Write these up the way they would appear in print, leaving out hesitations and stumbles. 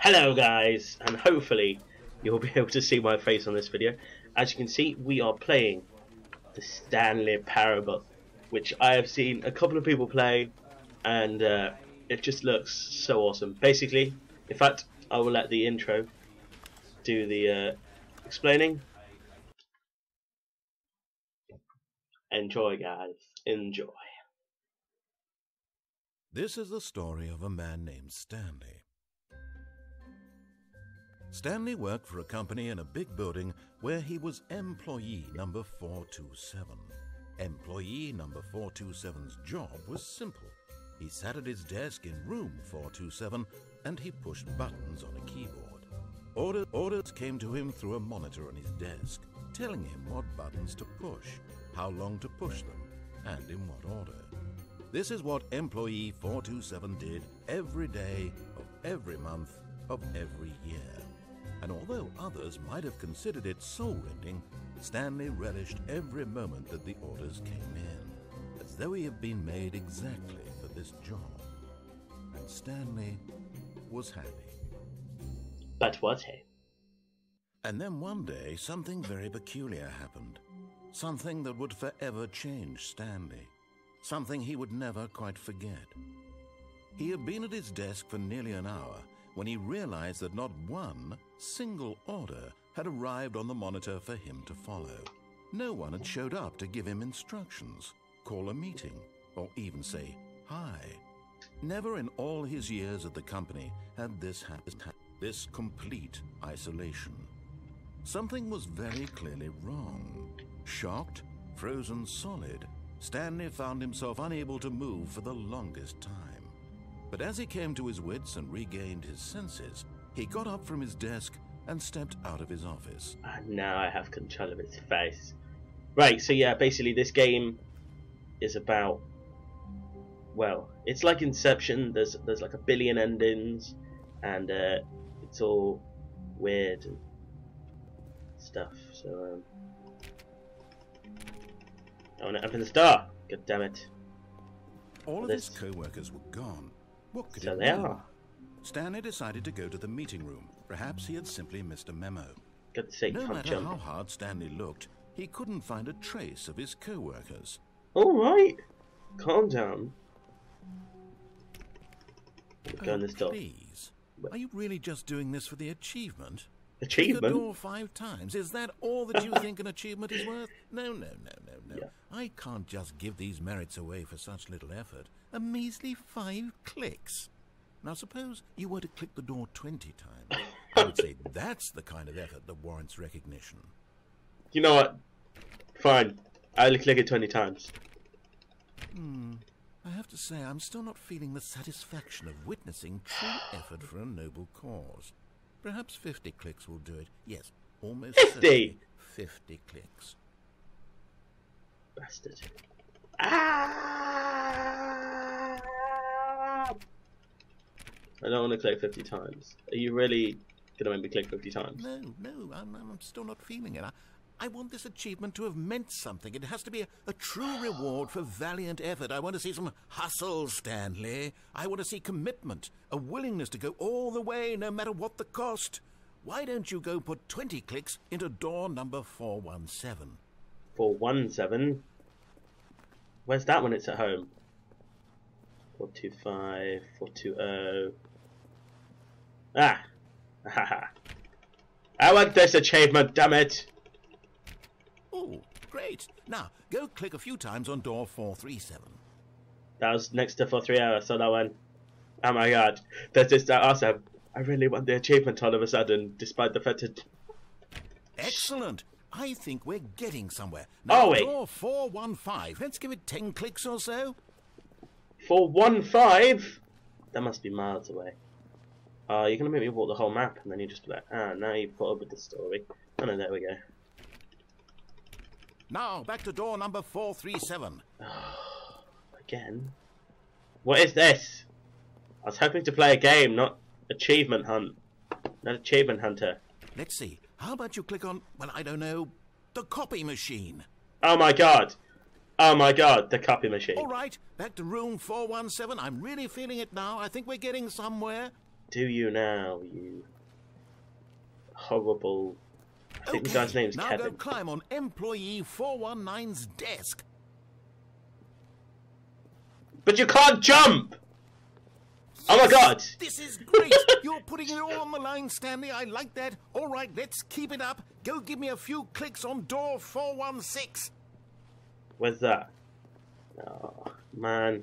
Hello guys, and hopefully you'll be able to see my face on this video. As you can see, we are playing the Stanley Parable, which I have seen a couple of people play, and it just looks so awesome. Basically, in fact, I will let the intro do the explaining. Enjoy guys, enjoy. This is the story of a man named Stanley. Stanley worked for a company in a big building where he was employee number 427. Employee number 427's job was simple. He sat at his desk in room 427 and he pushed buttons on a keyboard. Orders came to him through a monitor on his desk, telling him what buttons to push, how long to push them, and in what order. This is what employee 427 did every day of every month of every year. And although others might have considered it soul-rending, Stanley relished every moment that the orders came in, as though he had been made exactly for this job. And Stanley was happy. But was he? And then one day, something very peculiar happened. Something that would forever change Stanley. Something he would never quite forget. He had been at his desk for nearly an hour when he realized that not one single order had arrived on the monitor for him to follow. No one had showed up to give him instructions, call a meeting, or even say hi. Never in all his years at the company had this happened, this complete isolation. Something was very clearly wrong. Shocked, frozen solid, Stanley found himself unable to move for the longest time. But as he came to his wits and regained his senses, he got up from his desk and stepped out of his office. And now I have control of his face. Right, so yeah, basically this game is about, well, it's like Inception. There's like a billion endings, and it's all weird and stuff. So I want to open the door. God damn it! All of his co-workers were gone. What could So it they mean? are. Stanley decided to go to the meeting room. Perhaps he had simply missed a memo. Good to see. No Can't matter jump. how hard Stanley looked, he couldn't find a trace of his co-workers. All right, calm down. Go in this door. Please, are you really just doing this for the achievement? Achievement? Click the door 5 times. Is that all that you think an achievement is worth? No. Yeah. I can't just give these merits away for such little effort. A measly 5 clicks. Now suppose you were to click the door 20 times. I would say that's the kind of effort that warrants recognition. You know what? Fine. I'll click it 20 times. I have to say, I'm still not feeling the satisfaction of witnessing true effort for a noble cause. Perhaps 50 clicks will do it. Yes, almost 50? 50 clicks. Bastard. Ah! I don't want to click 50 times. Are you really going to make me click 50 times? No, I'm still not feeling it. I want this achievement to have meant something. It has to be a true reward for valiant effort. I want to see some hustle, Stanley. I want to see commitment, a willingness to go all the way, no matter what the cost. Why don't you go put 20 clicks into door number 417? 417? Where's that when it's at home? 425, 420. Ah! Haha. I want this achievement, damn it! Oh, great. Now, go click a few times on door 437. That was next to 430, I saw that one. Oh my god. That's just awesome. I really want the achievement all of a sudden, despite the fact that... Excellent. I think we're getting somewhere. Now, Are we? door 415. Let's give it 10 clicks or so. 415? That must be miles away. You're going to make me walk the whole map, and then you just be like, now you've put up with the story. Oh no, there we go. Now, back to door number 437. Again? What is this? I was hoping to play a game, not achievement hunt. Not achievement hunter. Let's see. How about you click on, well, I don't know, the copy machine? Oh my god. Oh my god, the copy machine. All right, back to room 417. I'm really feeling it now. I think we're getting somewhere. do you now, you horrible... I think the guy's name's now Kevin. Go climb on employee 419's desk. But you can't jump! Oh my god! This is great! You're putting it all on the line, Stanley. I like that. All right, let's keep it up. Go give me a few clicks on door 416. Where's that? Oh, man.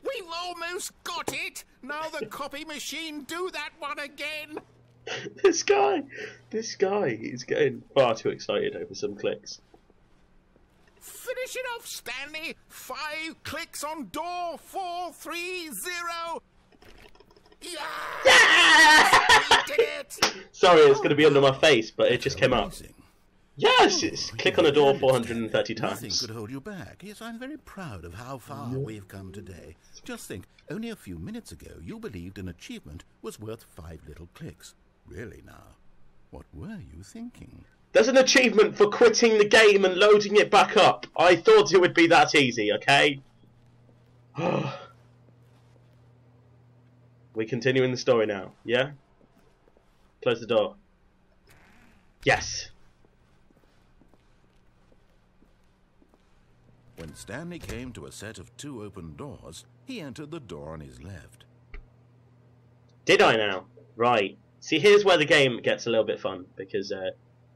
We've almost got it! Now the copy machine, do that one again! This guy is getting far too excited over some clicks. Finish it off, Stanley! 5 clicks on door 430! Yeah! We did it! Sorry, it's going to be under my face, but it just came up. Yes! It's click on a door 430 times. Nothing could hold you back. Yes, I'm very proud of how far we've come today. Just think, only a few minutes ago you believed an achievement was worth 5 little clicks. Really now, what were you thinking? There's an achievement for quitting the game and loading it back up. I thought it would be that easy, okay? We continuing the story now, yeah? Close the door. Yes! When Stanley came to a set of 2 open doors, he entered the door on his left. Did I now? Right. See, here's where the game gets a little bit fun, because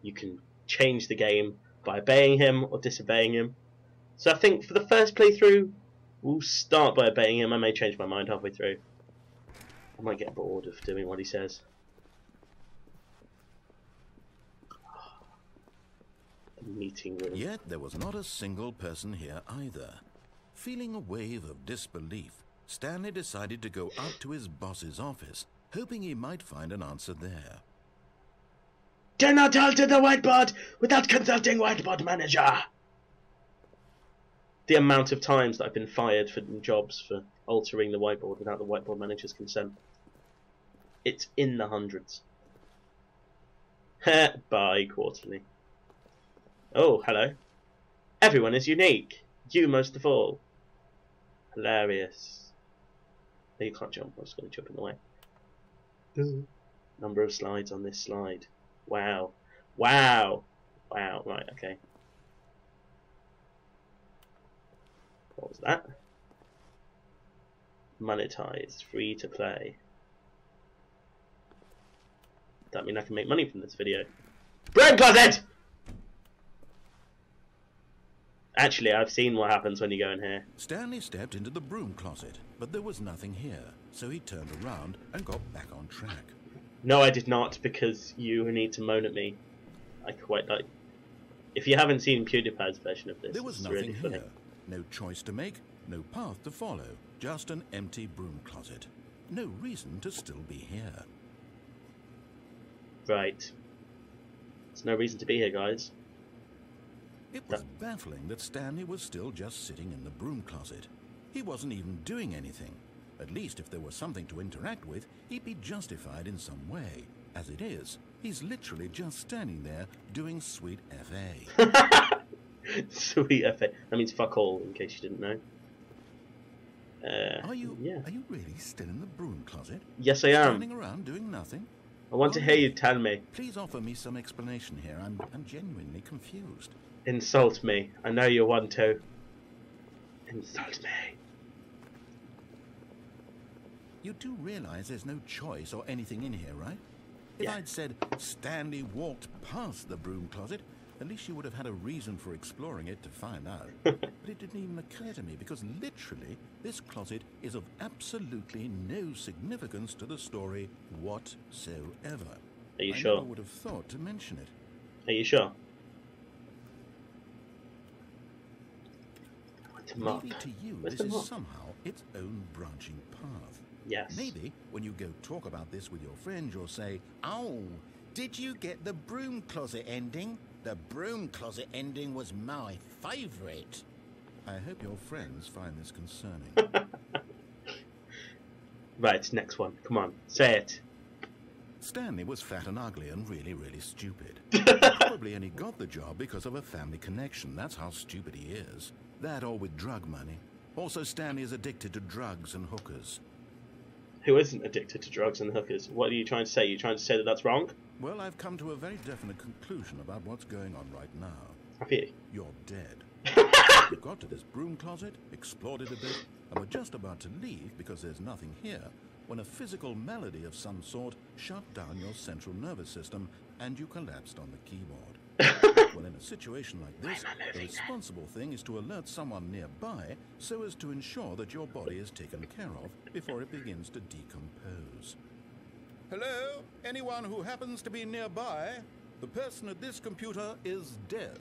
you can change the game by obeying him or disobeying him. So I think for the first playthrough, we'll start by obeying him. I may change my mind halfway through. I might get bored of doing what he says. The meeting room. Yet there was not a single person here either. Feeling a wave of disbelief, Stanley decided to go up to his boss's office, hoping he might find an answer there. Do not alter the whiteboard without consulting whiteboard manager. The amount of times that I've been fired for jobs for altering the whiteboard without the whiteboard manager's consent. It's in the hundreds. Bye, quarterly. Oh, hello. Everyone is unique. You most of all. Hilarious. No, you can't jump. I was going to jump in the way. Number of slides on this slide. Wow. Wow. Wow. Right, okay. What was that? Monetized. Free to play. That mean I can make money from this video. Broom closet! Actually, I've seen what happens when you go in here. Stanley stepped into the broom closet, but there was nothing here, so he turned around and got back on track. No, I did not, because you need to moan at me. I quite like... If you haven't seen PewDiePie's version of this, there was it's nothing really funny. here. No choice to make, no path to follow, just an empty broom closet. No reason to still be here. Right. There's no reason to be here, guys. It was baffling that Stanley was still just sitting in the broom closet. He wasn't even doing anything. At least if there was something to interact with, he'd be justified in some way. As it is, he's literally just standing there doing sweet FA. Sweet FA. That means fuck all, in case you didn't know. Are you yeah. Are you really still in the broom closet? Yes, I am. Standing around doing nothing? I want to hear you tell me. Please offer me some explanation here. I'm genuinely confused. Insult me. I know you want to. Insult me. You do realize there's no choice or anything in here, right? If Yeah. I'd said Stanley walked past the broom closet, at least you would have had a reason for exploring it to find out. But it didn't even occur to me, because literally this closet is of absolutely no significance to the story whatsoever. Are you I sure? never would have thought to mention it. Are you sure? To mop. Maybe to you Where's this the is mop? somehow its own branching path. Yes. Maybe when you go talk about this with your friend, you'll say, "Oh, did you get the broom closet ending? The broom closet ending was my favourite." I hope your friends find this concerning. Right, next one. Come on, say it. Stanley was fat and ugly and really, really stupid. He probably only got the job because of a family connection. That's how stupid he is. That or with drug money. Also, Stanley is addicted to drugs and hookers. Who isn't addicted to drugs and hookers? What are you trying to say? You're trying to say that that's wrong? Well, I've come to a very definite conclusion about what's going on right now. Have you? You're dead. You got to this broom closet, explored it a bit, and were just about to leave because there's nothing here, when a physical malady of some sort shut down your central nervous system and you collapsed on the keyboard. Well, in a situation like this, the responsible thing is to alert someone nearby so as to ensure that your body is taken care of before it begins to decompose. Hello? Anyone who happens to be nearby? The person at this computer is dead.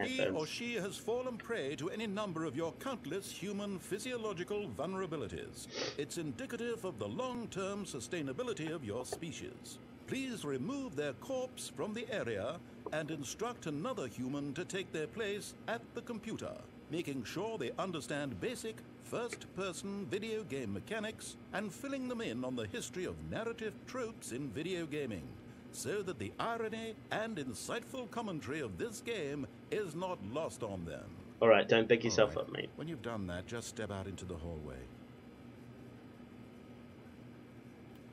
He or she has fallen prey to any number of your countless human physiological vulnerabilities. It's indicative of the long-term sustainability of your species. Please remove their corpse from the area and instruct another human to take their place at the computer, making sure they understand basic first-person video game mechanics and filling them in on the history of narrative tropes in video gaming, so that the irony and insightful commentary of this game is not lost on them. Alright, don't big yourself up, mate. When you've done that, just step out into the hallway.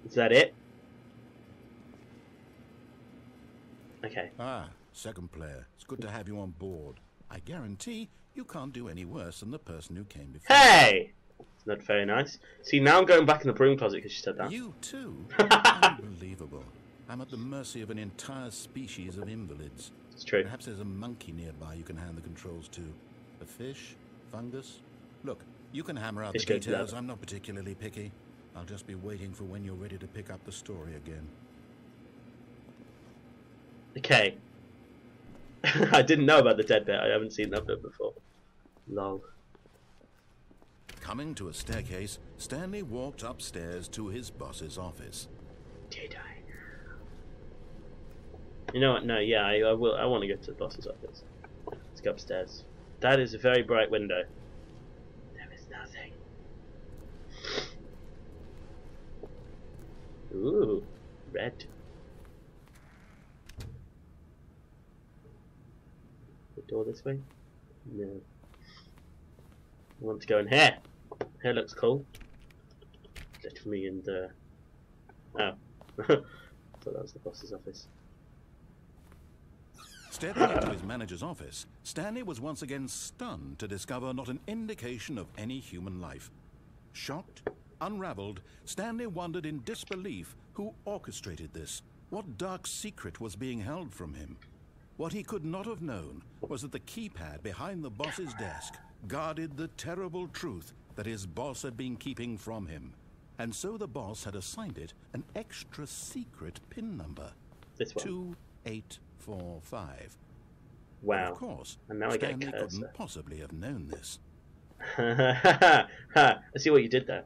Is that it? Okay. Ah, second player. It's good to have you on board. I guarantee you can't do any worse than the person who came before. Hey! It's not very nice. See, now I'm going back in the broom closet because she said that. You too? Unbelievable. I'm at the mercy of an entire species of invalids. It's true. Perhaps there's a monkey nearby you can hand the controls to. A fish? Fungus? Look, you can hammer out the details. I'm not particularly picky. I'll just be waiting for when you're ready to pick up the story again. Okay. I didn't know about the dead bit. I haven't seen that bit before. Lol. Coming to a staircase, Stanley walked upstairs to his boss's office. Did I? You know what? No, yeah, I will. I want to go to the boss's office. Let's go upstairs. That is a very bright window. There is nothing. Ooh, red. The door this way? No. I want to go in here. Here looks cool. Let me and oh. Thought that was the boss's office. Stepping into his manager's office, Stanley was once again stunned to discover not an indication of any human life. Shocked, unraveled, Stanley wondered in disbelief who orchestrated this. What dark secret was being held from him? What he could not have known was that the keypad behind the boss's desk guarded the terrible truth that his boss had been keeping from him. And so the boss had assigned it an extra secret PIN number. This one. 2845. Wow. Of course, And now I get a Stanley cursor. couldn't possibly have known this. I see what you did there.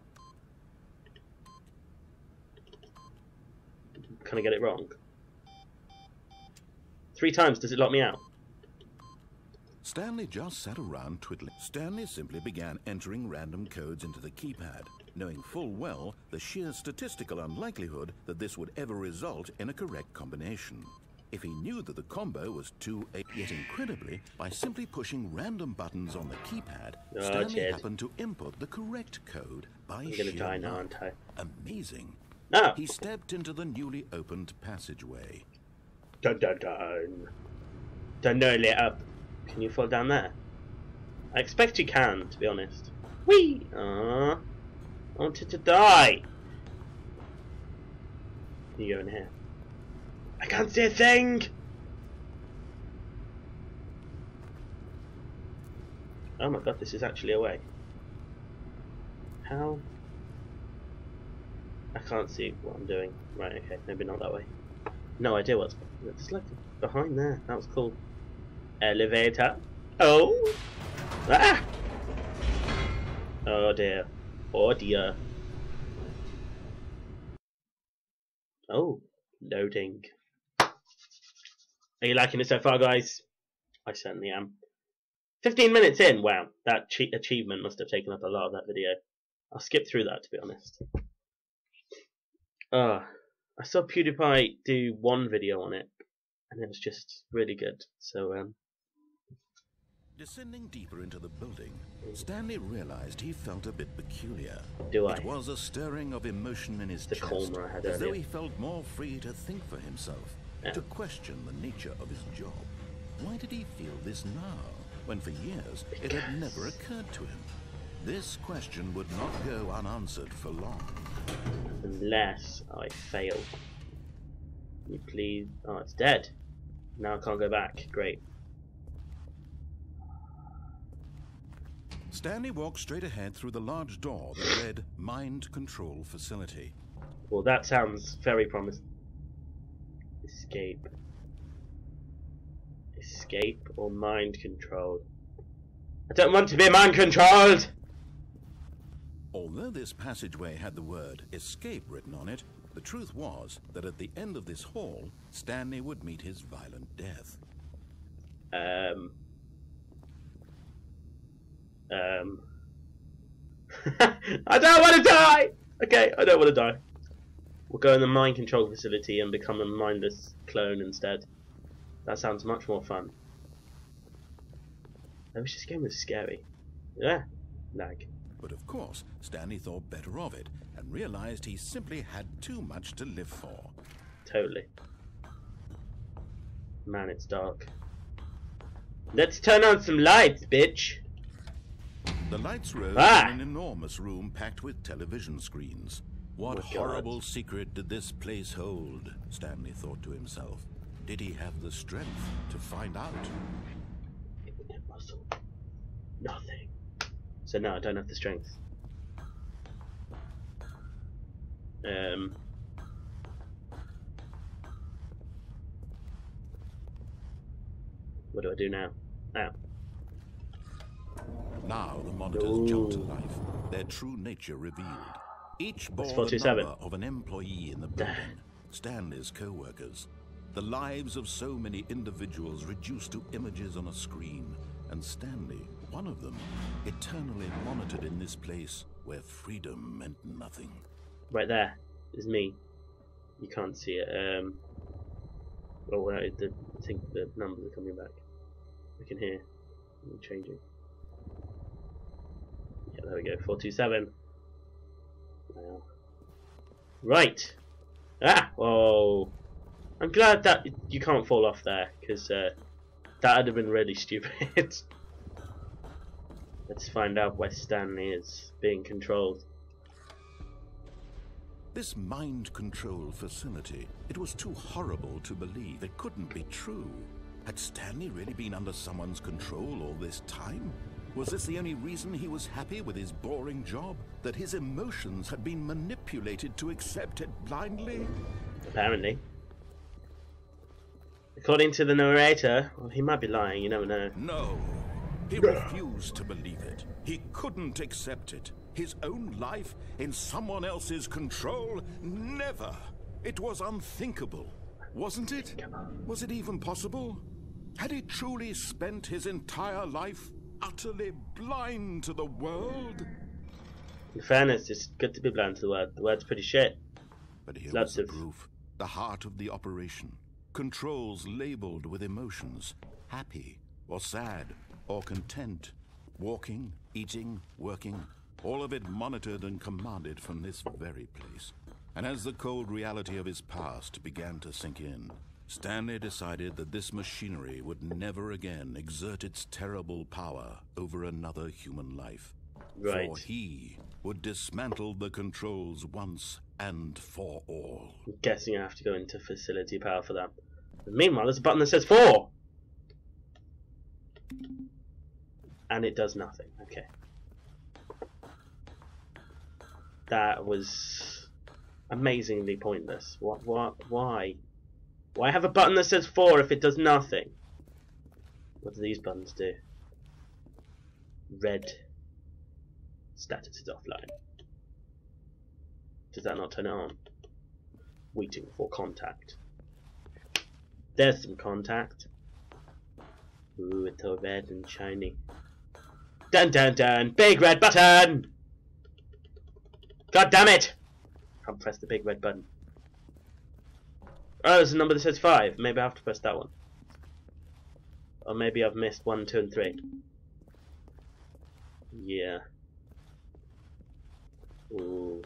Can I get it wrong? 3 times, does it lock me out? Stanley just sat around twiddling. Stanley simply began entering random codes into the keypad, knowing full well the sheer statistical unlikelihood that this would ever result in a correct combination. If he knew that the combo was 2-8, yet incredibly, by simply pushing random buttons on the keypad, Stanley happened to input the correct code by sheer I'm gonna die now, luck. aren't I? Amazing. No! He stepped into the newly opened passageway. Dun dun dun. Dun dun, lit up. Can you fall down there? I expect you can, to be honest. Whee! I wanted to die. You go in here. I can't see a thing! Oh my god, this is actually a way. How? I can't see what I'm doing. Right, okay, maybe not that way. No idea what's... It's like behind there. That was cool. Elevator. Oh! Ah! Oh dear. Oh dear. Oh. Loading. Are you liking it so far, guys? I certainly am. 15 minutes in. Wow. That achievement must have taken up a lot of that video. I'll skip through that, to be honest. I saw PewDiePie do one video on it, and it was just really good. So, Descending deeper into the building, Stanley realized he felt a bit peculiar. Do I? It was a stirring of emotion in his chest, as though he felt more free to think for himself, to question the nature of his job. Why did he feel this now, when for years it had never occurred to him? This question would not go unanswered for long. Unless I fail. Can you please... Oh, it's dead. Now I can't go back. Great. Stanley walked straight ahead through the large door that read Mind Control Facility. Well, that sounds very promising. Escape. Escape or mind controlled? I don't want to be mind controlled! Although this passageway had the word escape written on it, the truth was that at the end of this hall, Stanley would meet his violent death. I don't want to die! Okay, I don't want to die. We'll go in the mind control facility and become a mindless clone instead. That sounds much more fun. I wish this game was scary. Yeah, lag. But of course, Stanley thought better of it and realized he simply had too much to live for. Totally. Man, it's dark. Let's turn on some lights, bitch! The lights rose in an enormous room packed with television screens. What horrible secret did this place hold? Stanley thought to himself. Did he have the strength to find out? Muscle. Nothing. So no, I don't have the strength. What do I do now? Now. Now the monitors jumped to life, their true nature revealed. Each bore the number of an employee in the building, Stanley's co-workers. The lives of so many individuals reduced to images on a screen, and Stanley, one of them, eternally monitored in this place where freedom meant nothing. Right there is me. You can't see it. Oh, I think the numbers are coming back. I can hear them changing. Yeah, there we go. 427. Wow. Right. Ah! Whoa. I'm glad that you can't fall off there, because that would have been really stupid. Let's find out where Stanley is being controlled. This mind control facility, it was too horrible to believe. It couldn't be true. Had Stanley really been under someone's control all this time? Was this the only reason he was happy with his boring job? That his emotions had been manipulated to accept it blindly? Apparently. According to the narrator, well, he might be lying, you never know. No. He refused to believe it. He couldn't accept it. His own life in someone else's control? Never. It was unthinkable. Wasn't it? Was it even possible? Had he truly spent his entire life utterly blind to the world? In fairness, it's good to be blind to the word. The word's pretty shit. But here was the proof. The heart of the operation. Controls labeled with emotions. Happy or sad or content. Walking, eating, working. All of it monitored and commanded from this very place. And as the cold reality of his past began to sink in, Stanley decided that this machinery would never again exert its terrible power over another human life. Right. For he would dismantle the controls once and for all. I'm guessing I have to go into facility power for that. But meanwhile, there's a button that says 4! And it does nothing. Okay. That was amazingly pointless. Why? Why have a button that says 4 if it does nothing? What do these buttons do? Red. Status is offline. Does that not turn it on? Waiting for contact. There's some contact. Ooh, it's all red and shiny. Dun dun dun! Big red button! God damn it! Can't press the big red button. Oh, there's a number that says 5. Maybe I have to press that one. Or maybe I've missed 1, 2, and 3. Yeah. Ooh.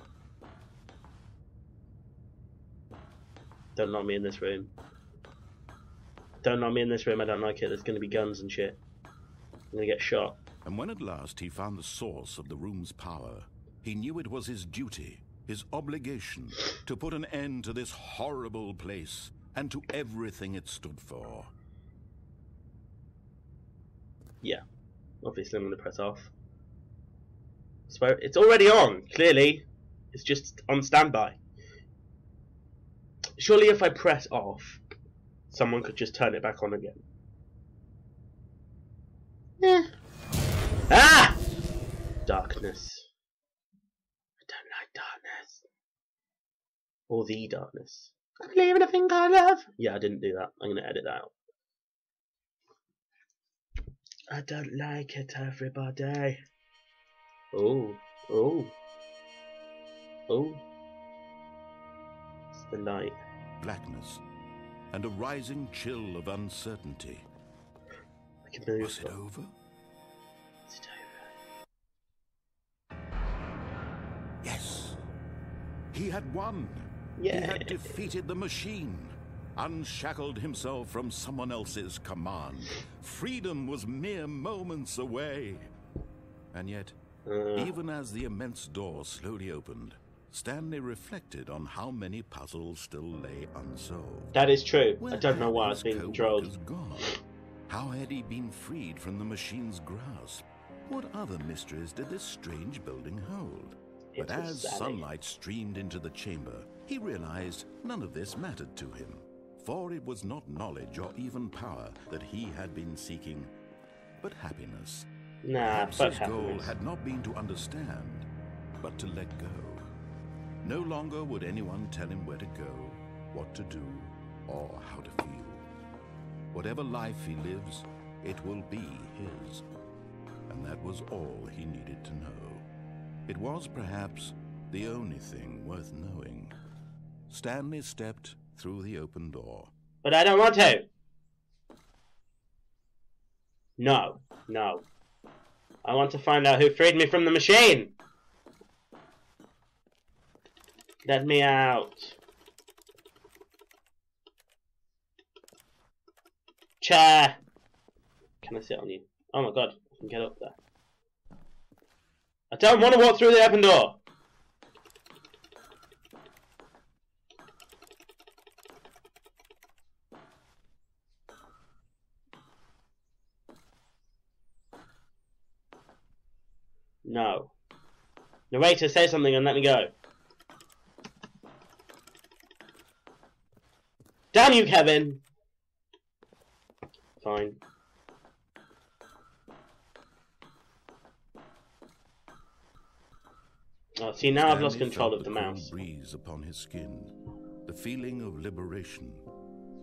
Don't lock me in this room. Don't lock me in this room, I don't like it. There's gonna be guns and shit. I'm gonna get shot. And when at last he found the source of the room's power, he knew it was his duty, his obligation, to put an end to this horrible place and to everything it stood for. Yeah. Obviously I'm gonna press off. So it's already on, clearly. It's just on standby. Surely if I press off, someone could just turn it back on again. Ah! Darkness. I don't like darkness. Or the darkness. I believe in a thing called love. Yeah, I didn't do that. I'm gonna edit that out. I don't like it, everybody. Oh, oh, oh. It's the light. Blackness and a rising chill of uncertainty. I can move. Was it over? Is it over? Yes. He had won. Yeah. He had defeated the machine, unshackled himself from someone else's command. Freedom was mere moments away. And yet, even as the immense door slowly opened, Stanley reflected on how many puzzles still lay unsolved. That is true. Where I don't know had why his it's being controlled. co-workers gone? How had he been freed from the machine's grasp? What other mysteries did this strange building hold? But as sunlight streamed into the chamber, he realized none of this mattered to him. For it was not knowledge or even power that he had been seeking, but happiness. Nah, Perhaps fuck his goal happiness. had not been to understand, but to let go. No longer would anyone tell him where to go, what to do, or how to feel. Whatever life he lives, it will be his. And that was all he needed to know. It was perhaps the only thing worth knowing. Stanley stepped through the open door. But I don't want to. No, no. I want to find out who freed me from the machine. Let me out. Chair. Can I sit on you? Oh my god, I can get up there. I don't want to walk through the open door. No. Narrator, say something and let me go. Damn you, Kevin! Fine. Oh, see, now I've lost Stanley control felt of the cool mouse. breeze upon his skin, the feeling of liberation,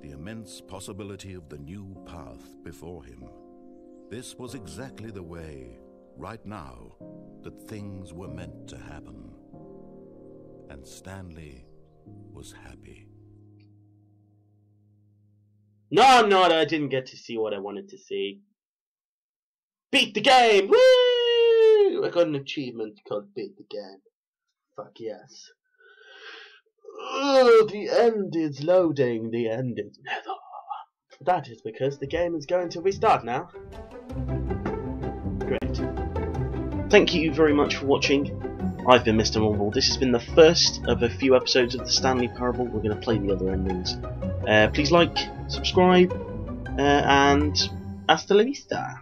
the immense possibility of the new path before him. This was exactly the way, right now, that things were meant to happen. And Stanley was happy. No, I'm not. I didn't get to see what I wanted to see. Beat the game! Woo! I got an achievement called Beat the Game. Fuck yes. Oh, the end is loading. The end is never. That is because the game is going to restart now. Great. Thank you very much for watching. I've been Mr. Womble. This has been the first of a few episodes of the Stanley Parable. We're going to play the other endings. Please like, subscribe, and hasta la vista.